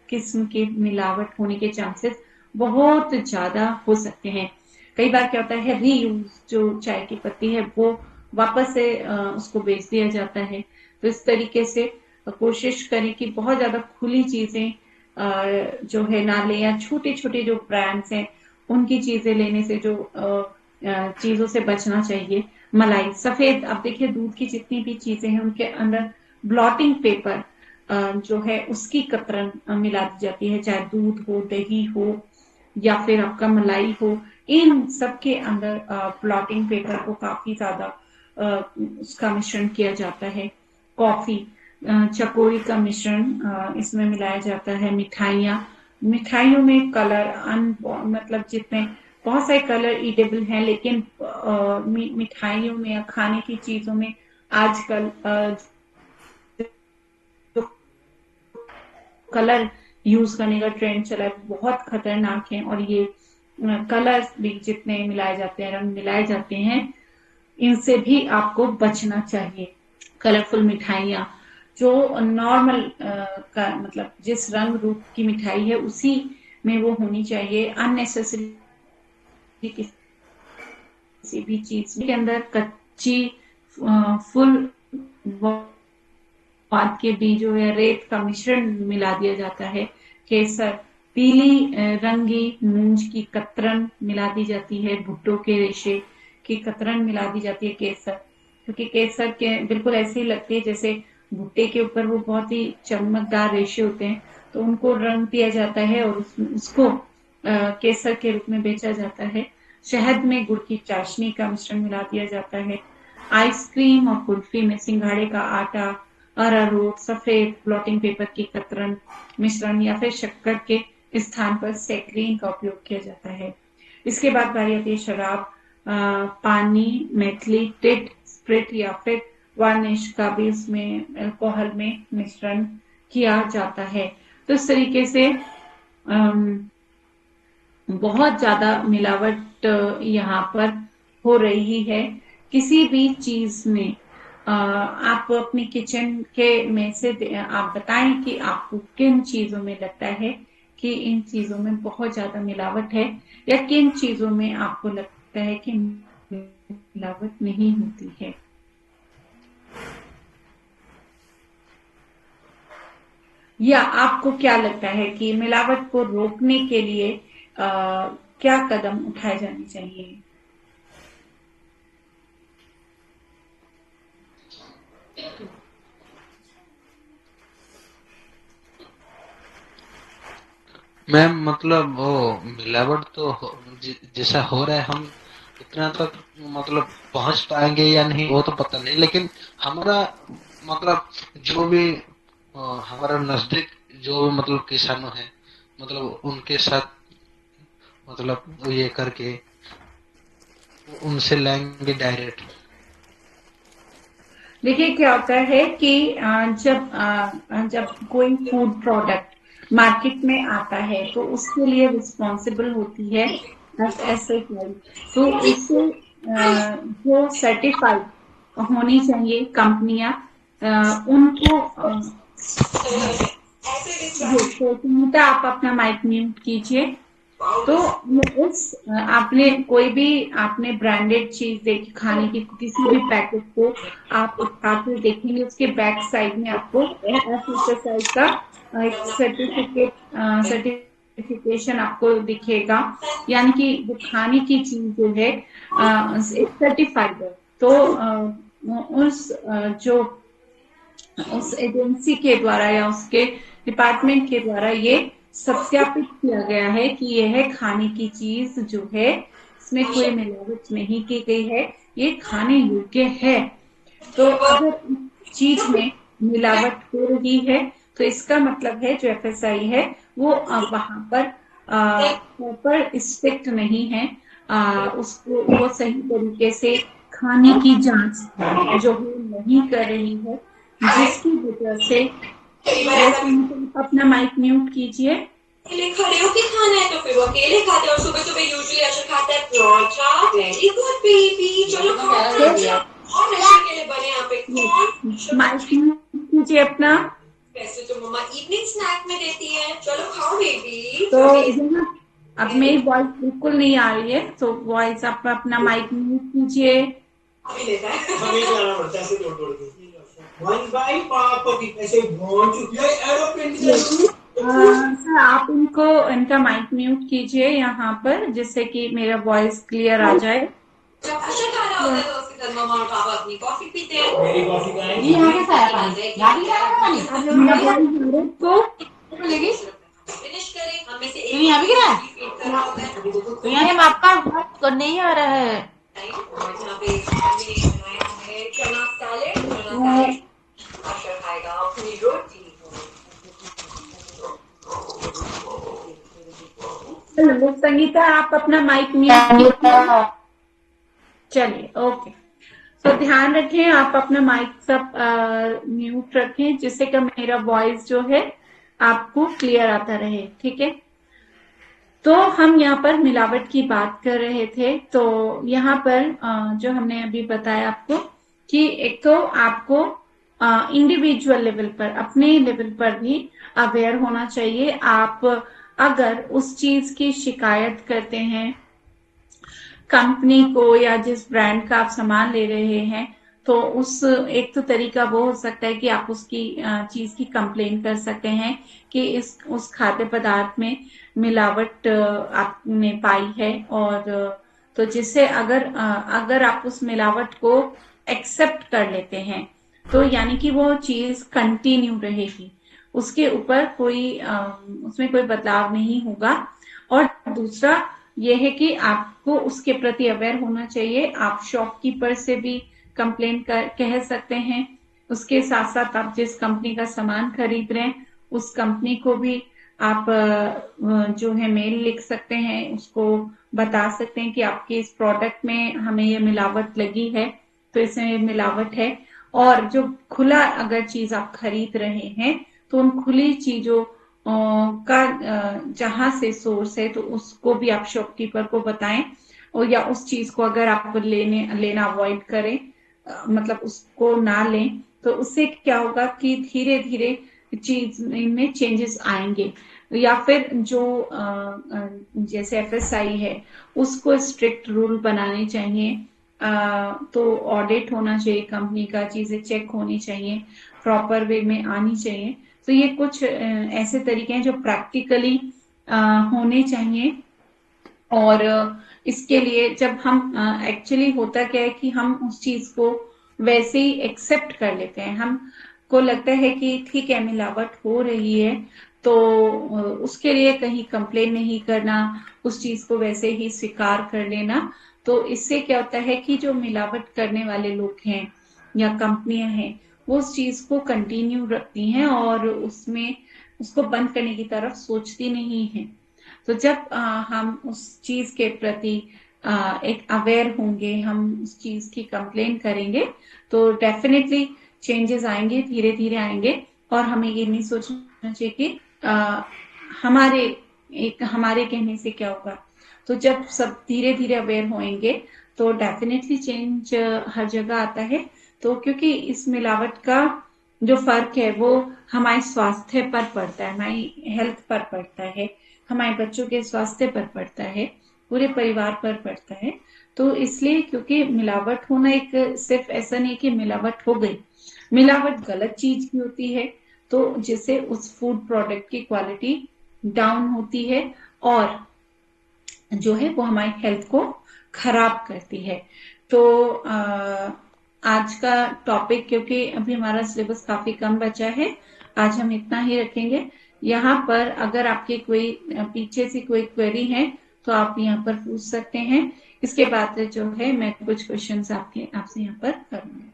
किस्म की मिलावट होने के चांसेस बहुत ज्यादा हो सकते हैं। कई बार क्या होता है, रीयूज जो चाय की पत्ती है वो वापस से उसको बेच दिया जाता है। तो इस तरीके से कोशिश करें कि बहुत ज्यादा खुली चीजें जो है ना लें, या छोटे छोटे जो ब्रांड्स हैं उनकी चीजें लेने से जो चीजों से बचना चाहिए। मलाई, सफेद, अब देखिए दूध की जितनी भी चीजें हैं उनके अंदर ब्लॉटिंग पेपर जो है उसकी कतरन मिला दी जाती है, चाहे दूध हो, दही हो या फिर आपका मलाई हो, इन सब के अंदर ब्लॉटिंग पेपर को काफी ज्यादा उसका मिश्रण किया जाता है। कॉफी, चकोरी का मिश्रण इसमें मिलाया जाता है। मिठाइयों में कलर मतलब जितने बहुत सारे कलर ईडेबल हैं, लेकिन मिठाइयों में या खाने की चीजों में आजकल जो कलर यूज करने का ट्रेंड चला है बहुत खतरनाक है, और ये कलर्स भी जितने मिलाए जाते हैं, रंग मिलाए जाते हैं, इनसे भी आपको बचना चाहिए। कलरफुल मिठाइयाँ जो नॉर्मल का मतलब जिस रंग रूप की मिठाई है उसी में वो होनी चाहिए। अननेसेसरी किसी भी चीज के अंदर कच्ची फुल पात के बीजों या रेत का मिश्रण मिला दिया जाता है। केसर, पीली रंगी मूंज की कतरन मिला दी जाती है। भुट्टो के रेशे की कतरन मिला दी जाती है केसर, क्योंकि केसर के बिल्कुल ऐसे ही लगती है जैसे भुट्टे के ऊपर वो बहुत ही चमकदार रेशे होते हैं, तो उनको रंग दिया जाता है और उसको केसर के रूप में बेचा जाता है। शहद में गुड़ की चाशनी का मिश्रण मिला दिया जाता है। आइसक्रीम और कुल्फी में सिंघाड़े का आटा, अरारोट, सफेद ब्लॉटिंग पेपर की कतरन मिश्रण या फिर शक्कर के स्थान पर सैकरीन का उपयोग किया जाता है। इसके बाद बारी आती है शराब, पानी, मैथिली, टिट, स्प्रिट या फिर वार्निश का भी उसमें अल्कोहल में मिश्रण किया जाता है। तो इस तरीके से बहुत ज्यादा मिलावट यहाँ पर हो रही है। किसी भी चीज में आप अपनी किचन के में से आप बताएं कि आपको किन चीजों में लगता है कि इन चीजों में बहुत ज्यादा मिलावट है, या किन चीजों में आपको लगता है कि मिलावट नहीं होती है। या आपको क्या लगता है कि मिलावट को रोकने के लिए क्या कदम उठाए जाने चाहिए?
मैम मतलब वो मिलावट तो जैसा हो रहा है, हम इतना तक मतलब पहुंच पाएंगे या नहीं वो तो पता नहीं, लेकिन हमारा मतलब जो भी हमारा नजदीक जो भी मतलब किसानों है, मतलब उनके साथ मतलब ये करके उनसे लेंगे डायरेक्ट।
देखिए क्या होता है कि जब कोई फूड प्रोडक्ट मार्केट में आता है तो उसके लिए रिस्पॉन्सिबल होती है FSSAI। तो इससे जो सर्टिफाइड होनी चाहिए कंपनियां, उनको तो सुनीता आप अपना माइक म्यूट कीजिए। तो उस आपने कोई भी आपने ब्रांडेड चीज देखी खाने की, किसी भी पैकेट को आप उठाकर देखेंगे, उसके बैक साइड में आपको FSSAI का एक सर्टिफिकेशन आपको दिखेगा, यानी कि वो खाने की चीज जो है एक सर्टिफाइड है। तो जो उस एजेंसी के द्वारा या उसके डिपार्टमेंट के द्वारा ये सत्यापित किया गया है कि यह खाने की चीज जो है इसमें कोई मिलावट नहीं की गई है, ये खाने योग्य है। तो अगर इस चीज में मिलावट हो रही है तो इसका मतलब है जो FSI है वो वहां पर स्ट्रिक्ट नहीं है, उसको वो सही तरीके से खाने की जांच जो है नहीं कर रही है, जिसकी वजह से अपना माइक म्यूट कीजिए।
अकेले खड़े होके खाना है तो फिर वो अकेले खाते हैं, और सुबह सुबह यूजुअली अशर खाता है पराठा। वेरी गुड बेबी, चलो खाओ। और नशे के लिए बने यहाँ पे कौन?
माइक म्यूट कीजिए अपना।
वैसे तो मम्मा इवनिंग स्नैक में देती है, चलो खाओ बेबी।
तो यहाँ अब मेरी वॉइस बिल्कुल नहीं आ रही है, तो वॉइस आप अपना माइक म्यूट कीजिए।
अभी लेता है हमें जाना पड़ता है ऐसे तोड़ तोड़ के। वन बाई पापा की ऐसे भोंच चुकी है एरोप्लेन की तरह।
सर आप इनका माइक म्यूट कीजिए यहाँ पर, जिससे कि मेरा वॉइस क्लियर आ जाए।
जब अशर खाना होता है तो उसके साथ मम्मा और पापा अपनी कॉफी पीते हैं। मेरी कॉफी का है, ये यहाँ कैसा है पानी? यहाँ भी क्या पानी?
तो
फिनिश करें, हम में से
तो यहाँ भी गिरा है? तो यहाँ हम आपका नहीं आ रहा है।
यहाँ पे बनाया है चना सैलेड। अशर खाएगा अपनी रोटी।
संगीता आप अपना माइक म्यूट। चलिए ओके। तो ध्यान रखें आप अपना माइक सब म्यूट रखें, जिससे कि मेरा वॉइस जो है आपको क्लियर आता रहे, ठीक है। तो हम यहाँ पर मिलावट की बात कर रहे थे। तो यहाँ पर जो हमने अभी बताया आपको कि एक तो आपको इंडिविजुअल लेवल पर, अपने लेवल पर भी अवेयर होना चाहिए। आप अगर उस चीज की शिकायत करते हैं कंपनी को या जिस ब्रांड का आप सामान ले रहे हैं, तो उस एक तो तरीका वो हो सकता है कि आप उसकी चीज की कंप्लेन कर सकते हैं कि उस खाद्य पदार्थ में मिलावट आपने पाई है। और तो जिससे अगर आप उस मिलावट को एक्सेप्ट कर लेते हैं तो यानी कि वो चीज कंटिन्यू रहेगी, उसके ऊपर उसमें कोई बदलाव नहीं होगा। और दूसरा ये है कि आपको उसके प्रति अवेयर होना चाहिए। आप शॉपकीपर से भी कंप्लेन कह सकते हैं। उसके साथ साथ आप जिस कंपनी का सामान खरीद रहे हैं उस कंपनी को भी आप जो है मेल लिख सकते हैं, उसको बता सकते हैं कि आपके इस प्रोडक्ट में हमें ये मिलावट लगी है, तो इसमें मिलावट है। और जो खुला अगर चीज आप खरीद रहे हैं तो उन खुली चीजों का जहां से सोर्स है तो उसको भी आप शॉपकीपर को बताएं, और या उस चीज को अगर आप लेना अवॉइड करें, मतलब उसको ना लें, तो उससे क्या होगा कि धीरे धीरे चीज में चेंजेस आएंगे। या फिर जो जैसे FSI है उसको स्ट्रिक्ट रूल बनाने चाहिए। तो ऑडिट होना चाहिए कंपनी का, चीजें चेक होनी चाहिए, प्रॉपर वे में आनी चाहिए। तो ये कुछ ऐसे तरीके हैं जो प्रैक्टिकली होने चाहिए। और इसके लिए जब हम एक्चुअली होता क्या है कि हम उस चीज को वैसे ही एक्सेप्ट कर लेते हैं। हमको लगता है कि ठीक है मिलावट हो रही है तो उसके लिए कहीं कंप्लेन नहीं करना, उस चीज को वैसे ही स्वीकार कर लेना। तो इससे क्या होता है कि जो मिलावट करने वाले लोग हैं या कंपनियां हैं वो उस चीज को कंटिन्यू रखती हैं और उसमें उसको बंद करने की तरफ सोचती नहीं है। तो जब हम उस चीज के प्रति एक अवेयर होंगे, हम उस चीज की कंप्लेन करेंगे तो डेफिनेटली चेंजेस आएंगे, धीरे धीरे आएंगे। और हमें ये नहीं सोचना चाहिए कि हमारे कहने से क्या होगा। तो जब सब धीरे धीरे अवेयर होंगे तो डेफिनेटली चेंज हर जगह आता है। तो क्योंकि इस मिलावट का जो फर्क है वो हमारे स्वास्थ्य पर पड़ता है, हमारी हेल्थ पर पड़ता है, हमारे बच्चों के स्वास्थ्य पर पड़ता है, पूरे परिवार पर पड़ता है। तो इसलिए क्योंकि मिलावट होना एक सिर्फ ऐसा नहीं कि मिलावट हो गई, मिलावट गलत चीज भी होती है तो जिससे उस फूड प्रोडक्ट की क्वालिटी डाउन होती है और जो है वो हमारी हेल्थ को खराब करती है। तो आज का टॉपिक, क्योंकि अभी हमारा सिलेबस काफी कम बचा है, आज हम इतना ही रखेंगे। यहाँ पर अगर आपके कोई पीछे से कोई क्वेरी है तो आप यहाँ पर पूछ सकते हैं। इसके बाद जो है मैं कुछ क्वेश्चंस आपसे यहाँ पर करूंगी।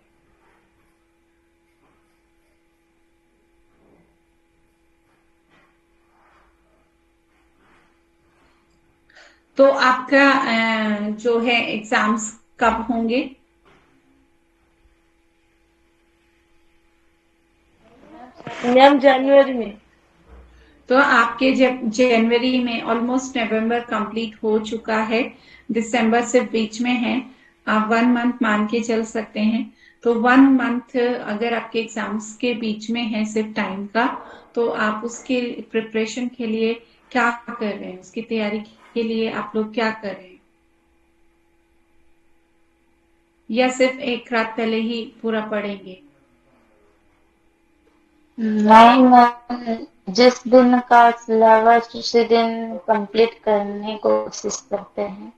तो आपका जो है एग्जाम्स कब होंगे?
मैम जनवरी में।
तो आपके जब जनवरी में, ऑलमोस्ट नवंबर कंप्लीट हो चुका है, दिसंबर सिर्फ बीच में है, आप 1 मंथ मान के चल सकते हैं। तो 1 मंथ अगर आपके एग्जाम्स के बीच में है सिर्फ टाइम का, तो आप उसके प्रिपरेशन के लिए क्या कर रहे हैं, उसकी तैयारी के लिए आप लोग क्या कर रहे हैं? या सिर्फ एक रात पहले ही पूरा पढ़ेंगे?
नहीं मैम, जिस दिन का सिलेबस उसी दिन कंप्लीट करने की कोशिश करते हैं।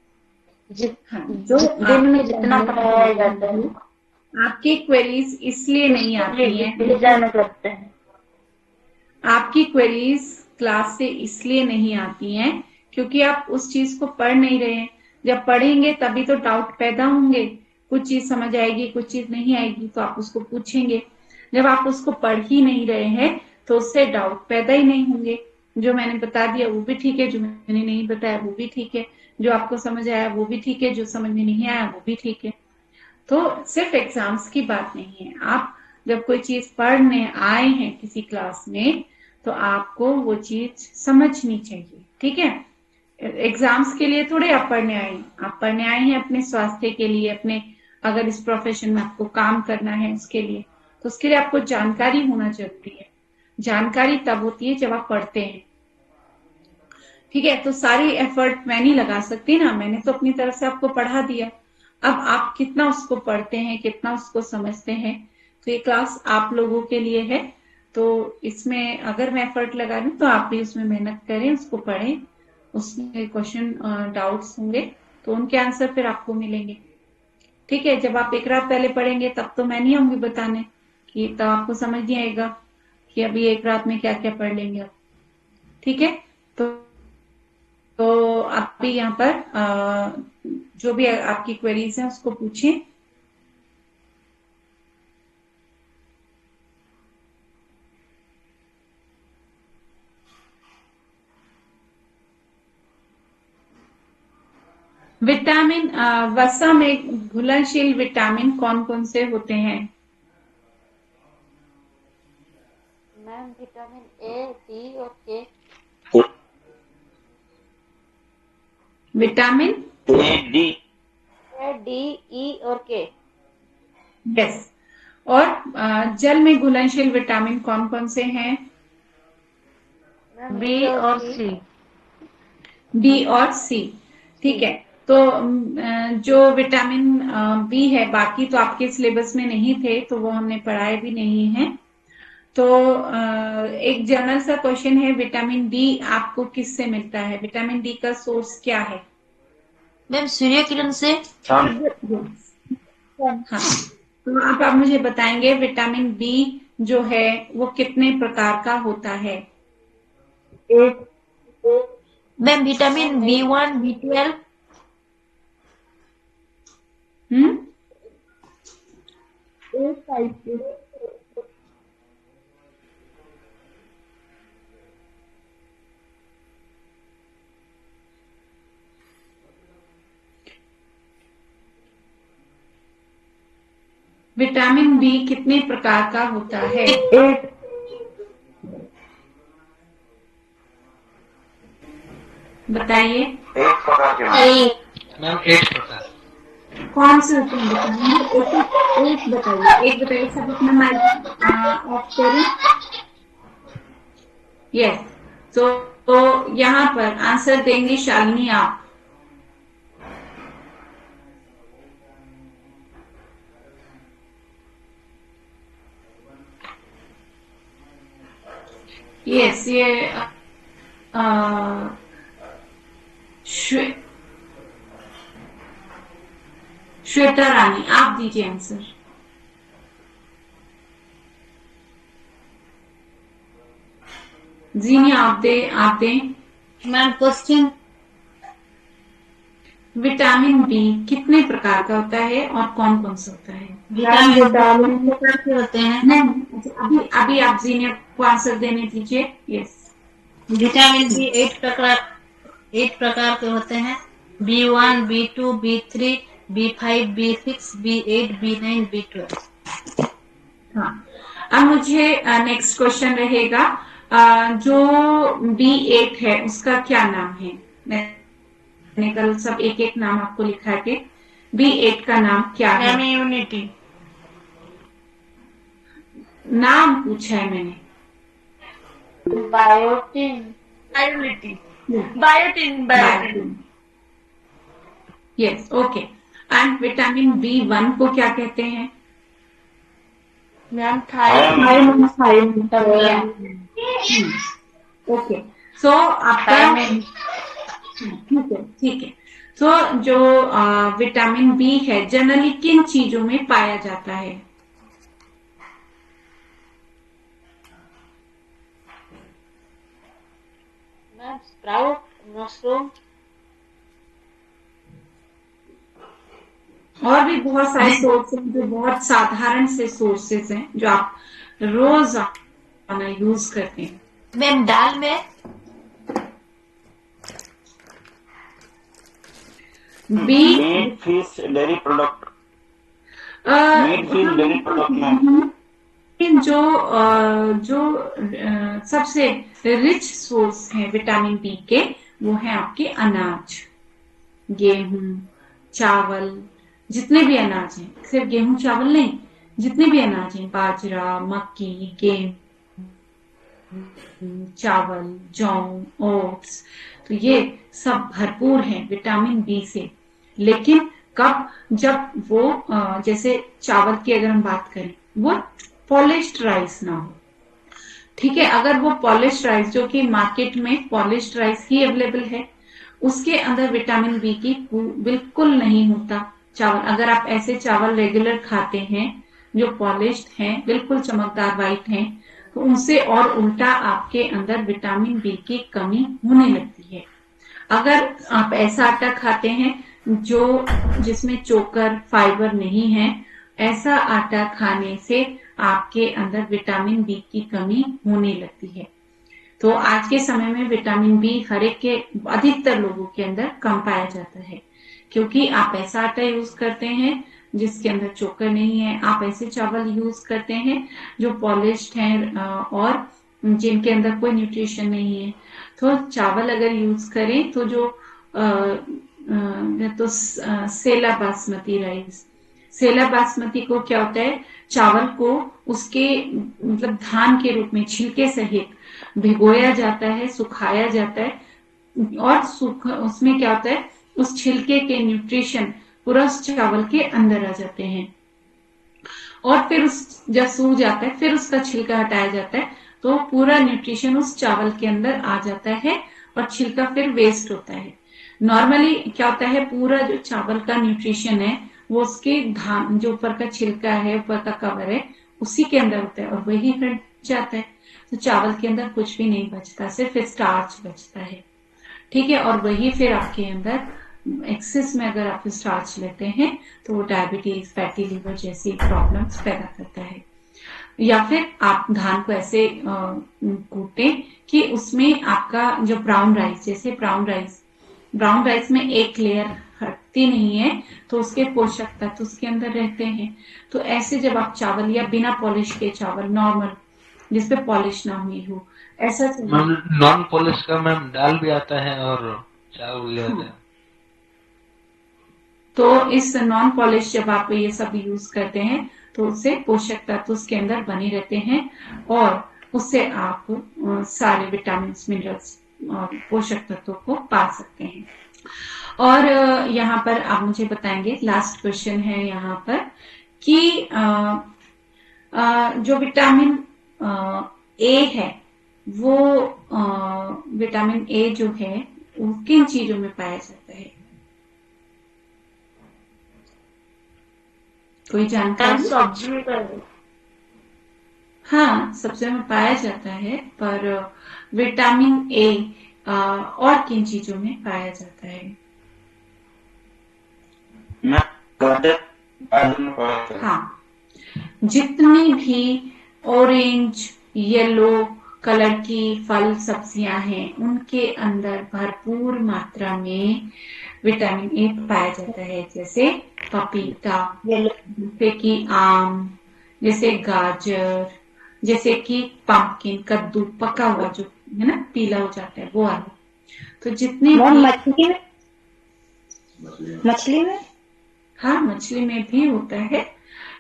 हाँ,
दिन में जितना पढ़ाया जाता है
आपकी क्वेरीज इसलिए नहीं आती हैं,
रिवीजन करते हैं।
आपकी क्वेरीज क्लास से इसलिए नहीं आती हैं क्योंकि आप उस चीज को पढ़ नहीं रहे हैं। जब पढ़ेंगे तभी तो डाउट पैदा होंगे, कुछ चीज समझ आएगी, कुछ चीज नहीं आएगी तो आप उसको पूछेंगे। जब आप उसको पढ़ ही नहीं रहे हैं तो उससे डाउट पैदा ही नहीं होंगे। जो मैंने बता दिया वो भी ठीक है, जो मैंने नहीं बताया वो भी ठीक है, जो आपको समझ आया वो भी ठीक है, जो समझ में नहीं आया वो भी ठीक है। तो सिर्फ एग्जाम्स की बात नहीं है। आप जब कोई चीज पढ़ने आए हैं किसी क्लास में तो आपको वो चीज समझनी चाहिए, ठीक है? एग्जाम्स के लिए थोड़े आप पढ़ने आए हैं, आप पढ़ने आए हैं अपने स्वास्थ्य के लिए, अपने अगर इस प्रोफेशन में आपको काम करना है उसके लिए, तो उसके लिए आपको जानकारी होना जरूरी है। जानकारी तब होती है जब आप पढ़ते हैं, ठीक है? तो सारी एफर्ट मैं नहीं लगा सकती ना, मैंने तो अपनी तरफ से आपको पढ़ा दिया। अब आप कितना उसको पढ़ते हैं, कितना उसको समझते हैं, तो ये क्लास आप लोगों के लिए है। तो इसमें अगर मैं एफर्ट लगा रही हूँ तो आप भी उसमें मेहनत करें, उसको पढ़ें, उसमें क्वेश्चन डाउट्स होंगे तो उनके आंसर फिर आपको मिलेंगे, ठीक है? जब आप एक रात पहले पढ़ेंगे तब तो मैं नहीं आऊंगी बताने कि तब आपको समझ नहीं आएगा कि अभी एक रात में क्या क्या पढ़ लेंगे आप, ठीक है? तो आप भी यहाँ पर जो भी आपकी क्वेरीज हैं उसको पूछें। विटामिन, वसा में घुलनशील विटामिन कौन कौन से होते हैं?
मैम विटामिन ए, डी और के।
विटामिन
ए डी
ई और के।
यस। और जल में घुलनशील विटामिन कौन कौन से हैं?
बी और सी।
बी और सी, ठीक है। तो जो विटामिन बी है, बाकी तो आपके सिलेबस में नहीं थे तो वो हमने पढ़ाए भी नहीं है। तो एक जनरल सा क्वेश्चन है, विटामिन डी आपको किससे मिलता है? विटामिन डी का सोर्स क्या है?
मैम सूर्य किरण से।
हाँ।
हाँ, तो आप मुझे बताएंगे विटामिन बी जो है वो कितने प्रकार का होता है?
मैम विटामिन B1, B12,
हम्म, विटामिन बी कितने प्रकार का होता है? बताइए।
एक प्रकार के
मैम 8 प्रकार।
कौन से होते हैं बताइए? एक बताइए, एक बताइए। सब अपना माइक ऑफ करें। यस। तो यहाँ पर आंसर देंगे शालिनी आप। यस, ये श्वेता रानी आप दीजिए आंसर। जीनी आप दें।
मैम क्वेश्चन
विटामिन बी कितने प्रकार का होता है और कौन कौन सा होता है?
विटामिन के होते हैं।
नहीं, अभी आप जीनिया को आंसर देने दीजिए। यस।
विटामिन बी 8 प्रकार के होते हैं। B1, B2, B3, B5, B6, B8, B9, B12।
हाँ, अब मुझे नेक्स्ट क्वेश्चन रहेगा। जो B8 है उसका क्या नाम है? मैंने कल सब एक एक नाम आपको लिखा के B8 का नाम क्या है?
इम्यूनिटी।
नाम पूछा है मैंने।
Biotin.
Biotin.
Yes, okay. And vitamin B1 को क्या कहते हैं?
मैम
ओके, सो आपका ठीक है। सो जो विटामिन बी है जनरली किन चीजों में पाया जाता है?
Ma'am sprout, mushroom.
और भी बहुत सारे सोर्स हैं जो बहुत साधारण से सोर्सेस हैं जो आप रोज यूज करते हैं।
मैम दाल में
meat, fish, dairy product. Meat, fish, dairy product में
जो सबसे रिच सोर्स है विटामिन बी के वो है आपके अनाज, गेहूं, चावल, जितने भी अनाज हैं, सिर्फ गेहूं चावल नहीं, जितने भी अनाज हैं, बाजरा, मक्की, गेहूं, चावल, जौ, ओट्स, तो ये सब भरपूर हैं विटामिन बी से। लेकिन कब? जब वो जैसे चावल की अगर हम बात करें, वो पॉलिश्ड राइस ना हो। ठीक है, अगर वो पॉलिश्ड राइस, जो कि मार्केट में पॉलिश्ड राइस ही अवेलेबल है, उसके अंदर विटामिन बी की बिल्कुल नहीं होता। चावल, अगर आप ऐसे चावल रेगुलर खाते हैं जो पॉलिश्ड हैं, बिल्कुल चमकदार वाइट हैं, तो उनसे और उल्टा आपके अंदर विटामिन बी की कमी होने लगती है। अगर आप ऐसा आटा खाते हैं जिसमें चोकर, फाइबर नहीं है, ऐसा आटा खाने से आपके अंदर विटामिन बी की कमी होने लगती है। तो आज के समय में विटामिन बी हर एक के, अधिकतर लोगों के अंदर कम पाया जाता है, क्योंकि आप ऐसा आटा यूज करते हैं जिसके अंदर चोकर नहीं है, आप ऐसे चावल यूज करते हैं जो पॉलिश्ड हैं और जिनके अंदर कोई न्यूट्रिशन नहीं है। तो चावल अगर यूज करें तो जो सेला बासमती राइस, सेला बासमती को क्या होता है, चावल को उसके मतलब धान के रूप में छिलके सहित भिगोया जाता है, सुखाया जाता है, और उसमें क्या होता है, उस छिलके के न्यूट्रिशन पूरा उस चावल के अंदर आ जाते हैं, और फिर जब सूख जाता है फिर उसका छिलका हटाया जाता है, तो पूरा न्यूट्रिशन उस चावल के अंदर आ जाता है और छिलका फिर वेस्ट होता है। नॉर्मली क्या होता है, पूरा जो चावल का न्यूट्रिशन है वो उसके धान जो ऊपर का छिलका है, ऊपर का कवर है, उसी के अंदर होता है और वही हट जाता है। तो चावल के अंदर कुछ भी नहीं बचता, सिर्फ स्टार्च बचता है। ठीक है, और वही फिर आपके अंदर एक्सेस में अगर आप स्टार्च लेते हैं तो वो डायबिटीज, फैटी लिवर जैसी प्रॉब्लम्स पैदा करता है। या फिर आप धान को ऐसे कूटें कि उसमें आपका जो ब्राउन राइस, जैसे ब्राउन राइस में एक लेयर हटती नहीं है तो उसके पोषक तत्व उसके अंदर रहते हैं। तो ऐसे जब आप चावल या बिना पॉलिश के चावल, नॉर्मल जिसपे पॉलिश ना हुई हो, ऐसा
मैम नॉन पॉलिश का मैम दाल भी आता है और चावल भी आता है।
तो इस नॉन पॉलिश जब आप ये सब यूज करते हैं तो उससे पोषक तत्व उसके अंदर बने रहते हैं और उससे आप सारे विटामिन, मिनरल्स और पोषक तत्वों को पा सकते हैं। और यहाँ पर आप मुझे बताएंगे, लास्ट क्वेश्चन है यहाँ पर कि जो विटामिन ए है वो विटामिन ए जो है वो किन चीजों में पाया जाता है? कोई जानकारी?
सब्जी में।
हाँ, सब्जियों में पाया जाता है, पर विटामिन ए और किन चीजों में पाया जाता है? हाँ, जितनी भी ऑरेंज, येलो कलर की फल सब्जियां हैं उनके अंदर भरपूर मात्रा में विटामिन ए पाया जाता है। जैसे पपीता, जैसे कि आम, जैसे गाजर, जैसे कि पंपकिन, कद्दू पका हुआ जो है ना, पीला हो जाता है वो वाला। तो जितने भी
मछली में
हाँ, मछली में भी होता है,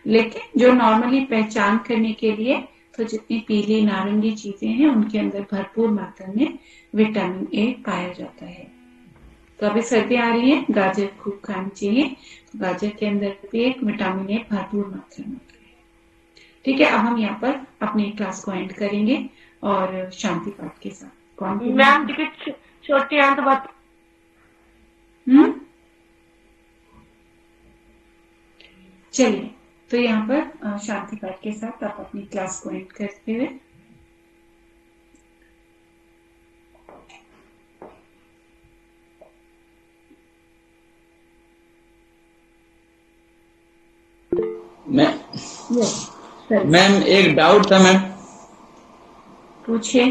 लेकिन जो नॉर्मली पहचान करने के लिए तो जितनी पीली नारंगी चीजें हैं उनके अंदर भरपूर मात्रा में विटामिन ए पाया जाता है। तो अभी सर्दी आ रही है, गाजर खूब खानी चाहिए। तो गाजर के अंदर भी एक विटामिन ए भरपूर मात्रा में होता है। ठीक है, अब हम यहाँ पर अपनी क्लास को एंड करेंगे और शांति पाठ के साथ। कौन
मैम टिकट छोटी हैं तो बात।
चलिए, तो यहाँ पर शांति पाठ के साथ आप अपनी क्लास को एंड करते हुए
मैम एक डाउट था मैम।
पूछे।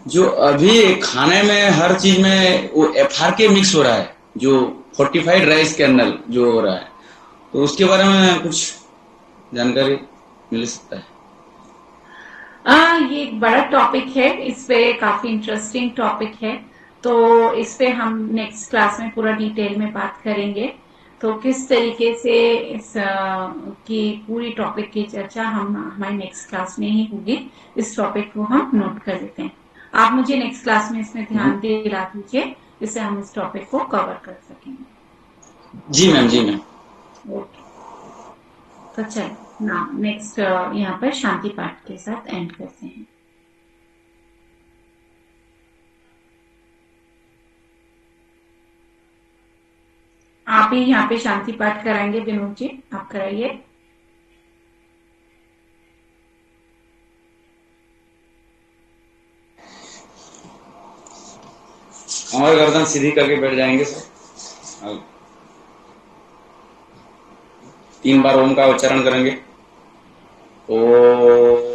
जो अभी खाने में हर चीज में वो FRK मिक्स हो रहा है, जो फोर्टिफाइड राइस के अंदर जो हो रहा है, तो उसके बारे में कुछ जानकारी मिल सकता है?
ये एक बड़ा टॉपिक है, इस पे काफी इंटरेस्टिंग टॉपिक है। तो इस पे हम नेक्स्ट क्लास में पूरा डिटेल में बात करेंगे। तो किस तरीके से इस की पूरी टॉपिक की चर्चा हमारी नेक्स्ट क्लास में ही होगी। इस टॉपिक को हम नोट कर लेते हैं। आप मुझे नेक्स्ट क्लास में इसमें ध्यान दिला दीजिए, जिससे हम इस टॉपिक को कवर कर सकेंगे।
जी मैम, जी मैम।
ओके, तो चलो ना नेक्स्ट यहाँ पर शांति पाठ के साथ एंड करते हैं। आप ही यहाँ पे शांति पाठ कराएंगे विनोद जी, आप कराइए।
हमारे गर्दन सीधी करके बैठ जाएंगे सर। 3 बार ओम का उच्चारण करेंगे। ओ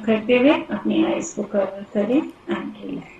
करते हुए अपनी आईज को कवर करें एंड रिलैक्स।